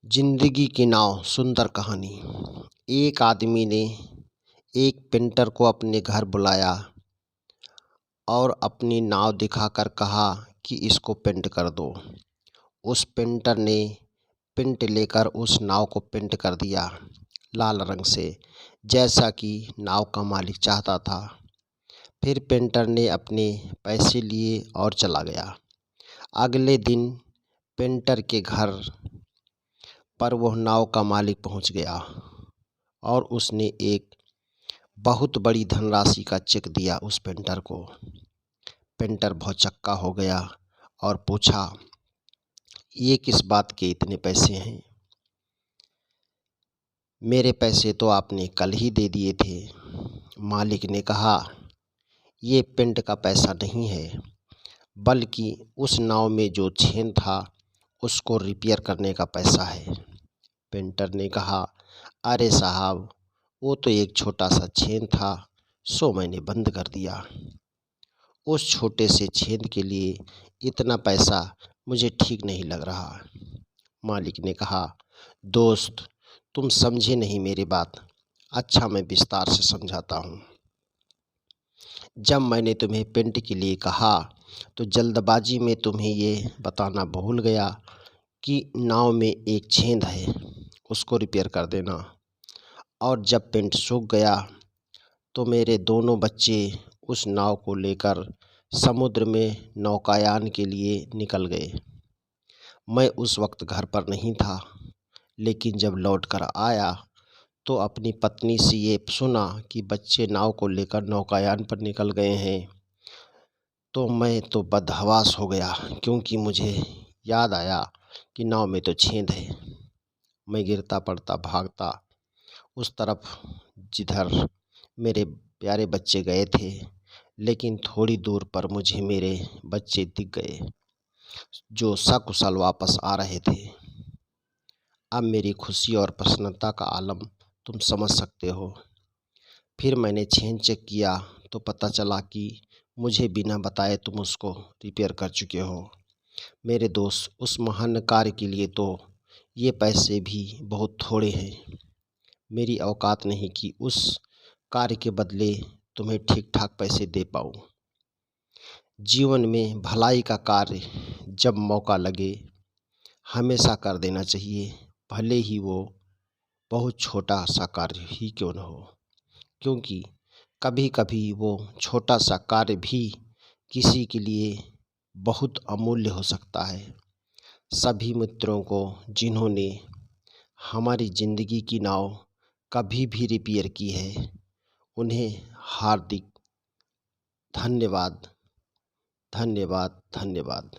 जिंदगी की नाव सुंदर कहानी। एक आदमी ने एक पेंटर को अपने घर बुलाया और अपनी नाव दिखाकर कहा कि इसको पेंट कर दो। उस पेंटर ने पेंट लेकर उस नाव को पेंट कर दिया लाल रंग से, जैसा कि नाव का मालिक चाहता था। फिर पेंटर ने अपने पैसे लिए और चला गया। अगले दिन पेंटर के घर पर वह नाव का मालिक पहुंच गया और उसने एक बहुत बड़ी धनराशि का चेक दिया उस पेंटर को। पेंटर भौचक्का हो गया और पूछा, ये किस बात के इतने पैसे हैं? मेरे पैसे तो आपने कल ही दे दिए थे। मालिक ने कहा, ये पेंट का पैसा नहीं है, बल्कि उस नाव में जो छेद था उसको रिपेयर करने का पैसा है। पेंटर ने कहा, अरे साहब, वो तो एक छोटा सा छेद था, सो मैंने बंद कर दिया। उस छोटे से छेद के लिए इतना पैसा मुझे ठीक नहीं लग रहा। मालिक ने कहा, दोस्त, तुम समझे नहीं मेरी बात। अच्छा, मैं विस्तार से समझाता हूँ। जब मैंने तुम्हें पेंट के लिए कहा तो जल्दबाजी में तुम्हें ये बताना भूल गया कि नाव में एक छेद है, उसको रिपेयर कर देना। और जब पेंट सूख गया तो मेरे दोनों बच्चे उस नाव को लेकर समुद्र में नौकायान के लिए निकल गए। मैं उस वक्त घर पर नहीं था, लेकिन जब लौटकर आया तो अपनी पत्नी से ये सुना कि बच्चे नाव को लेकर नौकायान पर निकल गए हैं, तो मैं तो बदहवास हो गया, क्योंकि मुझे याद आया कि नाव में तो छेद है। मैं गिरता पड़ता भागता उस तरफ जिधर मेरे प्यारे बच्चे गए थे, लेकिन थोड़ी दूर पर मुझे मेरे बच्चे दिख गए जो सकुशल वापस आ रहे थे। अब मेरी खुशी और प्रसन्नता का आलम तुम समझ सकते हो। फिर मैंने छेद चेक किया तो पता चला कि मुझे बिना बताए तुम उसको रिपेयर कर चुके हो। मेरे दोस्त, उस महान कार्य के लिए तो ये पैसे भी बहुत थोड़े हैं। मेरी औकात नहीं कि उस कार्य के बदले तुम्हें ठीक ठाक पैसे दे पाऊँ। जीवन में भलाई का कार्य जब मौका लगे हमेशा कर देना चाहिए, भले ही वो बहुत छोटा सा कार्य ही क्यों न हो, क्योंकि कभी कभी वो छोटा सा कार्य भी किसी के लिए बहुत अमूल्य हो सकता है। सभी मित्रों को जिन्होंने हमारी ज़िंदगी की नाव कभी भी रिपेयर की है, उन्हें हार्दिक धन्यवाद, धन्यवाद, धन्यवाद।